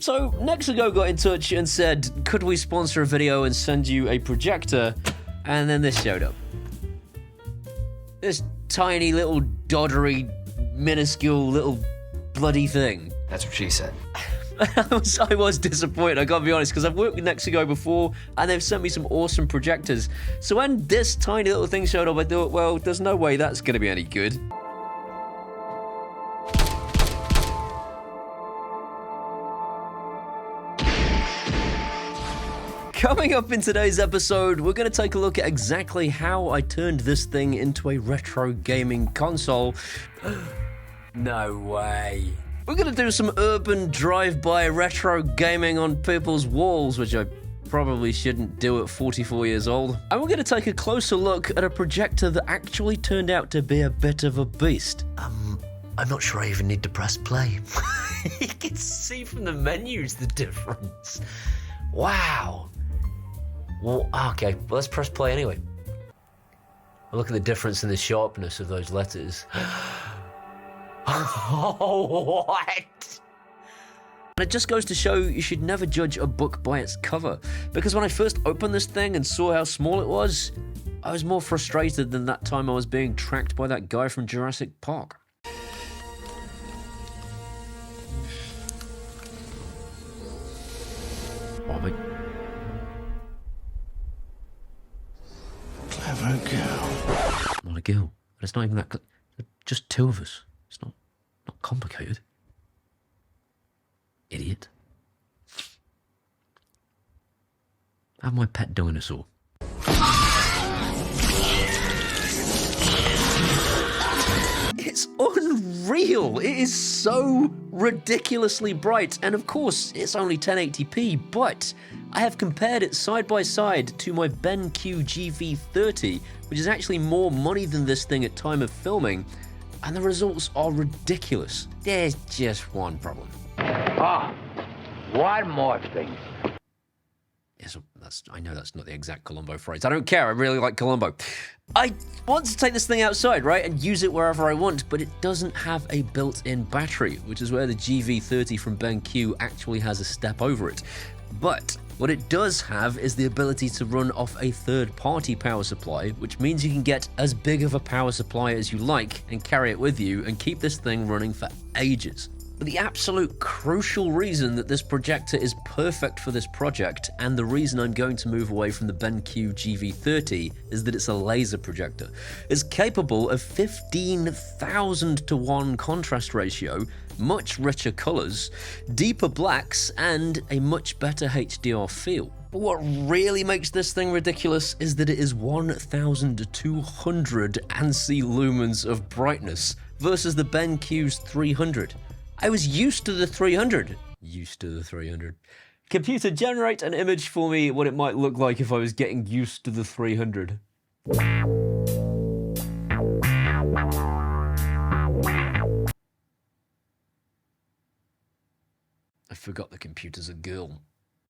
So Nexigo got in touch and said, could we sponsor a video and send you a projector? And then this showed up. This tiny little doddery, minuscule little bloody thing. That's what she said. I was disappointed, I gotta be honest, because I've worked with Nexigo before and they've sent me some awesome projectors. So when this tiny little thing showed up, I thought, well, there's no way that's gonna be any good. Coming up in today's episode, we're going to take a look at exactly how I turned this thing into a retro gaming console. No way. We're going to do some urban drive-by retro gaming on people's walls, which I probably shouldn't do at 44 years old. And we're going to take a closer look at a projector that actually turned out to be a bit of a beast. I'm not sure I even need to press play. You can see from the menus the difference. Wow. Well, okay, well, let's press play anyway. Look at the difference in the sharpness of those letters. Oh, what? And it just goes to show you should never judge a book by its cover. Because when I first opened this thing and saw how small it was, I was more frustrated than that time I was being tracked by that guy from Jurassic Park. Oh my... Clever girl. Not a girl. It's not even that... Just two of us. It's not complicated. Idiot. I have my pet dinosaur. It's unreal. It is so ridiculously bright. And of course, it's only 1080p, but I have compared it side by side to my BenQ GV30, which is actually more money than this thing at time of filming, and the results are ridiculous. There's just one problem. One more thing. Yes, I know that's not the exact Columbo phrase. I don't care, I really like Columbo. I want to take this thing outside, right, and use it wherever I want, but it doesn't have a built-in battery, which is where the GV30 from BenQ actually has a step over it. But what it does have is the ability to run off a third-party power supply, which means you can get as big of a power supply as you like and carry it with you and keep this thing running for ages. But the absolute crucial reason that this projector is perfect for this project, and the reason I'm going to move away from the BenQ GV30, is that it's a laser projector. It's capable of 15,000 to 1 contrast ratio, much richer colors, deeper blacks, and a much better HDR feel. But what really makes this thing ridiculous is that it is 1,200 ANSI lumens of brightness versus the BenQ's 300. I was used to the 300. Computer, generate an image for me what it might look like if I was getting used to the 300. I forgot the computer's a girl.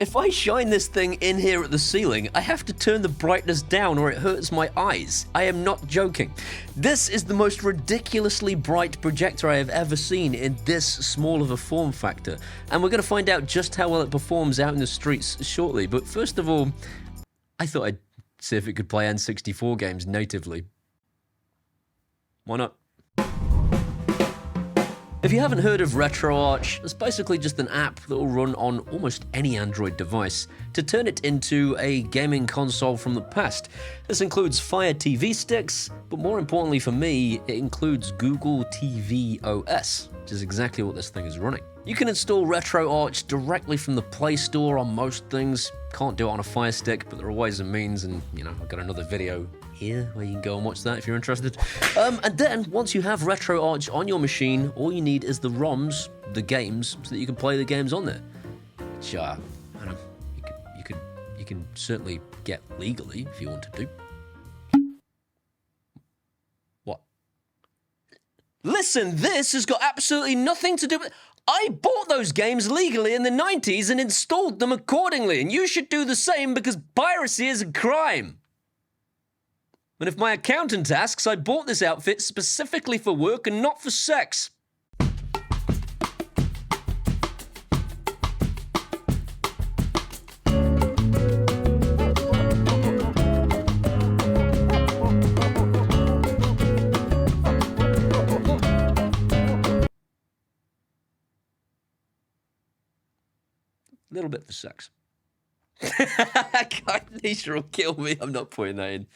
If I shine this thing in here at the ceiling, I have to turn the brightness down or it hurts my eyes. I am not joking. This is the most ridiculously bright projector I have ever seen in this small of a form factor. And we're going to find out just how well it performs out in the streets shortly. But first of all, I thought I'd see if it could play N64 games natively. Why not? If you haven't heard of Retroarch, it's basically just an app that will run on almost any Android device to turn it into a gaming console from the past. This includes Fire TV sticks, but more importantly for me, it includes Google TV OS, which is exactly what this thing is running. You can install Retroarch directly from the Play Store on most things. Can't do it on a Fire Stick, but there are ways and means, and I've got another video here where you can go and watch that if you're interested. And then, once you have Retroarch on your machine, all you need is the ROMs, the games, so that you can play the games on there. Which, I don't know, you can certainly get legally if you want to do. What? Listen, this has got absolutely nothing to do with... I bought those games legally in the 90s and installed them accordingly, and you should do the same because piracy is a crime. And if my accountant asks, I bought this outfit specifically for work and not for sex. A little bit for sex. God, Nisha will kill me. I'm not putting that in.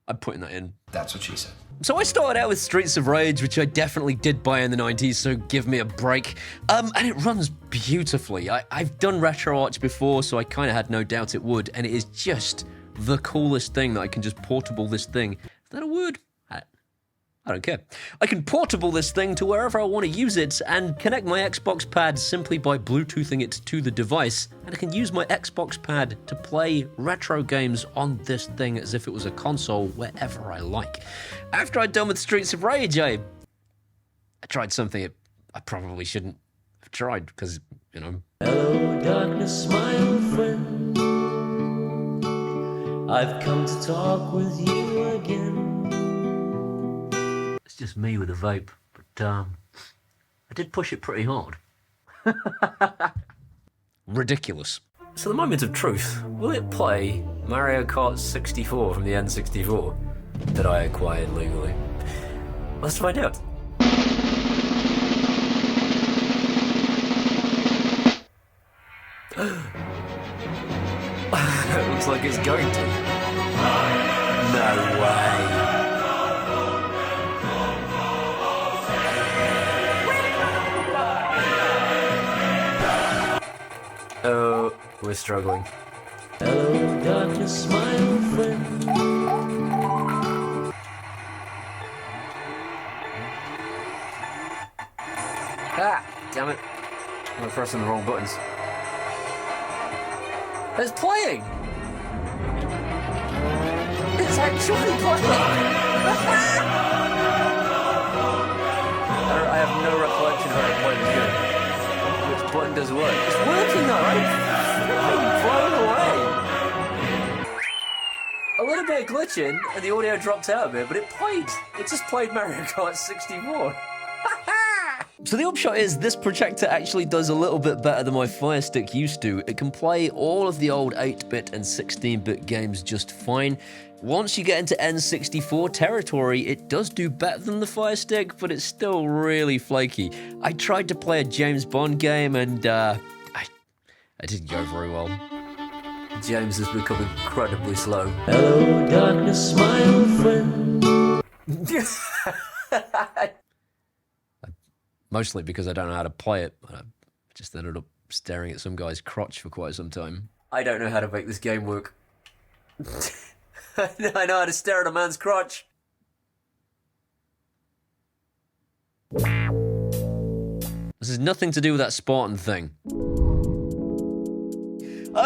I'm putting that in. That's what she said. So I started out with Streets of Rage, which I definitely did buy in the 90s, so give me a break. And it runs beautifully. I've done Retroarch before, so I kind of had no doubt it would, and it is just the coolest thing that I can just portable this thing. Is that a word? I don't care. I can portable this thing to wherever I want to use it and connect my Xbox pad simply by Bluetoothing it to the device, and I can use my Xbox pad to play retro games on this thing as if it was a console wherever I like. After I'd done with Streets of Rage, I tried something I probably shouldn't have tried because, you know. Hello, darkness, my old friend. I've come to talk with you again. It's just me with a vape, but I did push it pretty hard. Ridiculous. So the moment of truth, will it play Mario Kart 64 from the N64 that I acquired legally? Let's find out. It looks like it's going to. No way. Oh, we're struggling. Hello, darkness, my old friend. Ah, damn it. I'm pressing the wrong buttons. It's playing! It's actually playing! I have no recollection of how to play this game. Which button does what? It's working though, right? I'm blown away! A little bit of glitching, and the audio dropped out a bit, but it played. It just played Mario Kart 64. So the upshot is this projector actually does a little bit better than my Fire Stick used to. It can play all of the old 8-bit and 16-bit games just fine. Once you get into N64 territory, it does do better than the Fire Stick, but it's still really flaky. I tried to play a James Bond game and I didn't go very well. James has become incredibly slow. Hello, darkness, my old friend. Mostly because I don't know how to play it. I just ended up staring at some guy's crotch for quite some time. I don't know how to make this game work. I know how to stare at a man's crotch. This has nothing to do with that Spartan thing.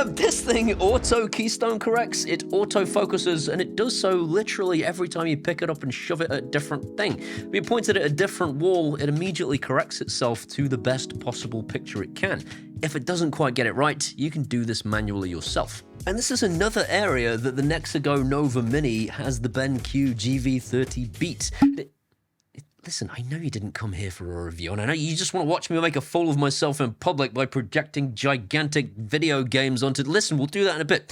This thing auto keystone corrects, it auto focuses, and it does so literally every time you pick it up and shove it at a different thing. If you point it at a different wall, it immediately corrects itself to the best possible picture it can. If it doesn't quite get it right, you can do this manually yourself. And this is another area that the Nexigo Nova Mini has the BenQ GV30 beat. Listen, I know you didn't come here for a review, and I know you just want to watch me make a fool of myself in public by projecting gigantic video games onto... Listen, we'll do that in a bit.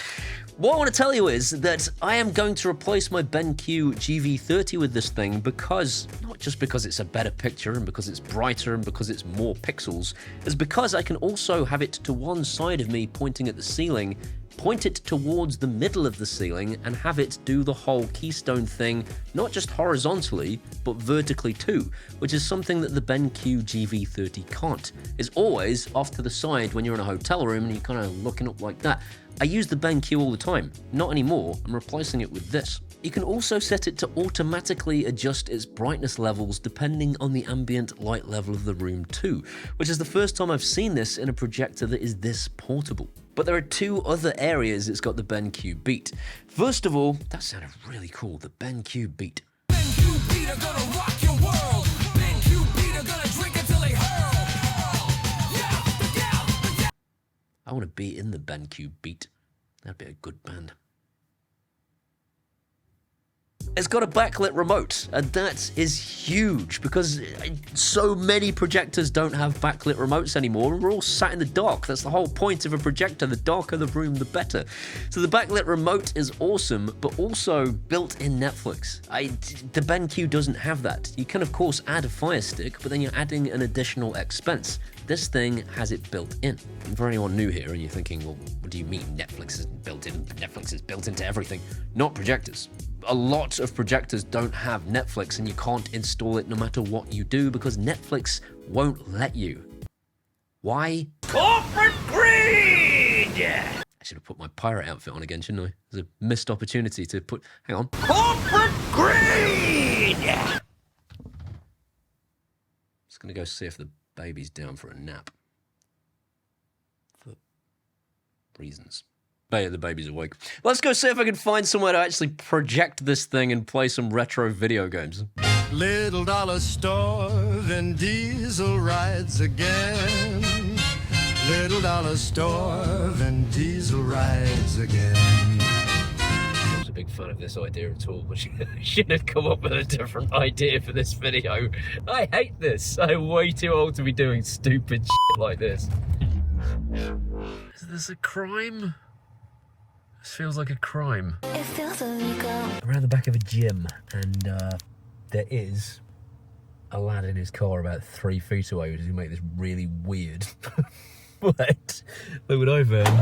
What I want to tell you is that I am going to replace my BenQ GV30 with this thing because, not just because it's a better picture and because it's brighter and because it's more pixels, it's because I can also have it to one side of me pointing at the ceiling, point it towards the middle of the ceiling and have it do the whole keystone thing, not just horizontally, but vertically too, which is something that the BenQ GV30 can't. It's always off to the side when you're in a hotel room and you're kind of looking up like that. I use the BenQ all the time. Not anymore, I'm replacing it with this. You can also set it to automatically adjust its brightness levels depending on the ambient light level of the room too, which is the first time I've seen this in a projector that is this portable. But there are two other areas it's got the BenQ beat. First of all, that sounded really cool, the BenQ beat. BenQ beat are gonna rock your world. BenQ beat are gonna drink until they hurl. Yeah. I want to be in the BenQ beat. That'd be a good band. It's got a backlit remote, and that is huge because so many projectors don't have backlit remotes anymore, and we're all sat in the dark. That's the whole point of a projector. The darker the room, the better. So the backlit remote is awesome, but also built-in Netflix. The BenQ doesn't have that. You can, of course, add a Fire Stick, but then you're adding an additional expense. This thing has it built in. And for anyone new here and you're thinking, well, what do you mean Netflix isn't built in? Netflix is built into everything. Not projectors. A lot of projectors don't have Netflix and you can't install it no matter what you do because Netflix won't let you. Why? Corporate greed! I should have put my pirate outfit on again, shouldn't I? There's a missed opportunity to put... Hang on. Corporate greed! Just gonna go see if the baby's down for a nap. For reasons. The baby's awake. Let's go see if I can find somewhere to actually project this thing and play some retro video games. Little dollar store, Vin Diesel rides again. Little dollar store, Vin Diesel rides again. I was a big fan of this idea at all, but should have come up with a different idea for this video. I hate this. I'm way too old to be doing stupid shit like this. Is this a crime? This feels like a crime. It feels illegal. Around the back of a gym, and there is a lad in his car about 3 feet away who make this really weird. But look what I found.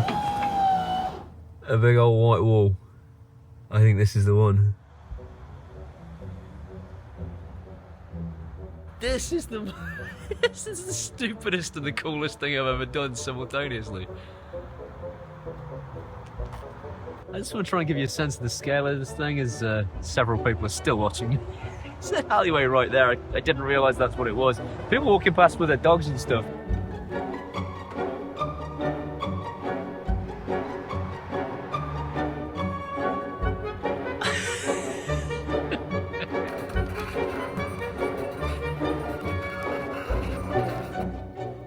A big old white wall. I think this is the one. This is the this is the stupidest and the coolest thing I've ever done simultaneously. I just want to try and give you a sense of the scale of this thing as several people are still watching. It's an alleyway right there. I didn't realise that's what it was. People walking past with their dogs and stuff.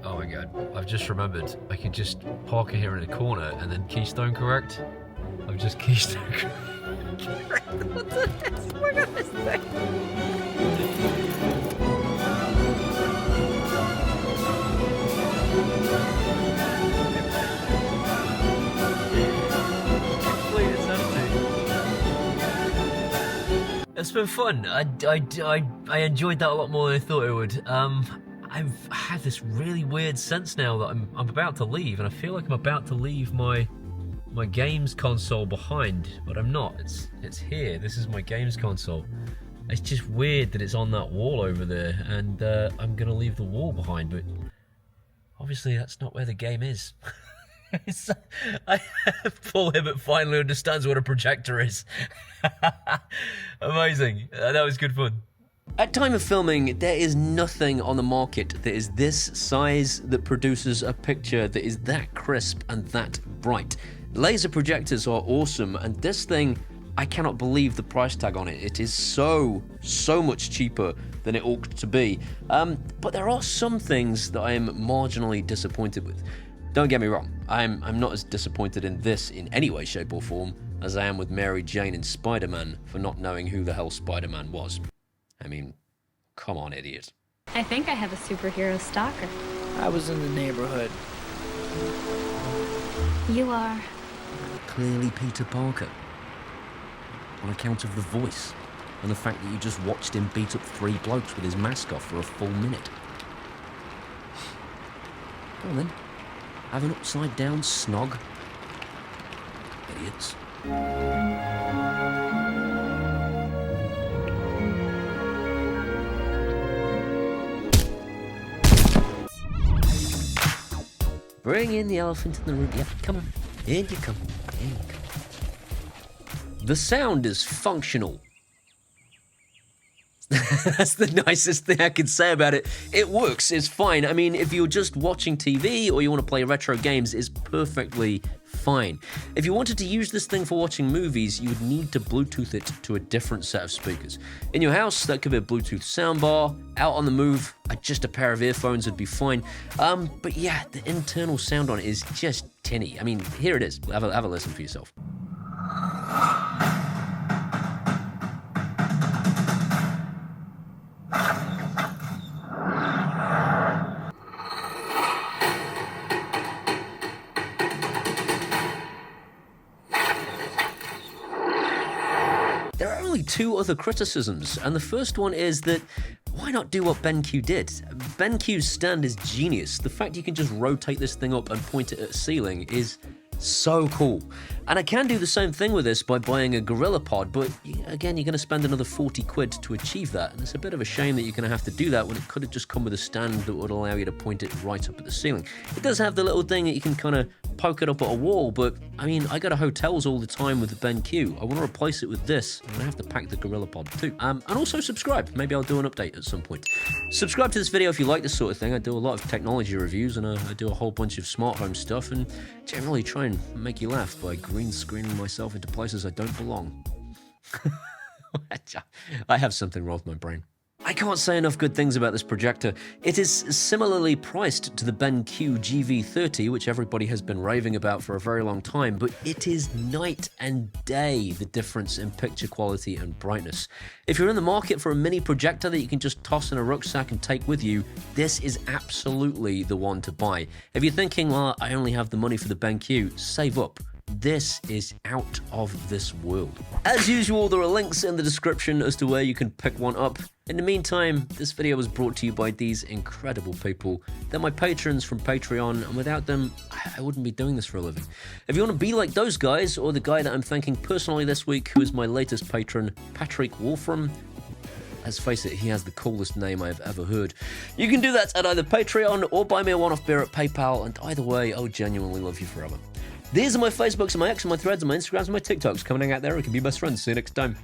Oh my god, I've just remembered. I can just park it here in a corner and then keystone correct. I've just keystone correct. What the heck? Look at this thing. Complete insanity. It's been fun. I enjoyed that a lot more than I thought it would. I've had this really weird sense now that I'm about to leave, and I feel like I'm about to leave my games console behind, but I'm not. It's here. This is my games console. It's just weird that it's on that wall over there, and I'm gonna leave the wall behind, but obviously that's not where the game is. Paul Hibbert finally understands what a projector is. Amazing. That was good fun. At time of filming, there is nothing on the market that is this size that produces a picture that is that crisp and that bright. Laser projectors are awesome, and this thing, I cannot believe the price tag on it. It is so much cheaper than it ought to be. But there are some things that I am marginally disappointed with. Don't get me wrong, I'm not as disappointed in this in any way, shape or form as I am with Mary Jane in Spider-Man for not knowing who the hell Spider-Man was. I mean, come on, idiot. I think I have a superhero stalker. I was in the neighborhood. You are. Clearly Peter Parker. On account of the voice and the fact that you just watched him beat up 3 blokes with his mask off for a full minute. Go on then. Have an upside down snog. Idiots. Bring in the elephant in the room. Yep, come on. In you come. In you come. The sound is functional. That's the nicest thing I can say about it. It works, it's fine. I mean, if you're just watching TV or you want to play retro games, it's perfectly fine. If you wanted to use this thing for watching movies, you would need to Bluetooth it to a different set of speakers. In your house, that could be a Bluetooth soundbar. Out on the move, just a pair of earphones would be fine. But yeah, the internal sound on it is just tinny. I mean, here it is. Have a listen for yourself. two other criticisms, and the first one is that why not do what BenQ did? BenQ's stand is genius. The fact you can just rotate this thing up and point it at a ceiling is so cool. And I can do the same thing with this by buying a Gorilla Pod, but again, you're going to spend another 40 quid to achieve that, and it's a bit of a shame that you're going to have to do that when it could have just come with a stand that would allow you to point it right up at the ceiling. It does have the little thing that you can kind of poke it up at a wall, but I mean, I go to hotels all the time with the BenQ. I want to replace it with this. I'm going to have to pack the Gorilla Pod too. And also subscribe. Maybe I'll do an update at some point. Subscribe to this video if you like this sort of thing. I do a lot of technology reviews, and I do a whole bunch of smart home stuff, and generally try and make you laugh by green screening myself into places I don't belong. I have something wrong with my brain. I can't say enough good things about this projector. It is similarly priced to the BenQ GV30, which everybody has been raving about for a very long time, but it is night and day the difference in picture quality and brightness. If you're in the market for a mini projector that you can just toss in a rucksack and take with you, this is absolutely the one to buy. If you're thinking, well, I only have the money for the BenQ, save up. This is out of this world. As usual, there are links in the description as to where you can pick one up. In the meantime, this video was brought to you by these incredible people. They're my patrons from Patreon, and without them, I wouldn't be doing this for a living. If you want to be like those guys, or the guy that I'm thanking personally this week, who is my latest patron, Patrick Wolfram, let's face it, he has the coolest name I've ever heard. You can do that at either Patreon or buy me a one-off beer at PayPal, and either way, I'll genuinely love you forever. These are my Facebooks and my X and my Threads and my Instagrams and my TikToks. Coming out there, we can be best friends. See you next time.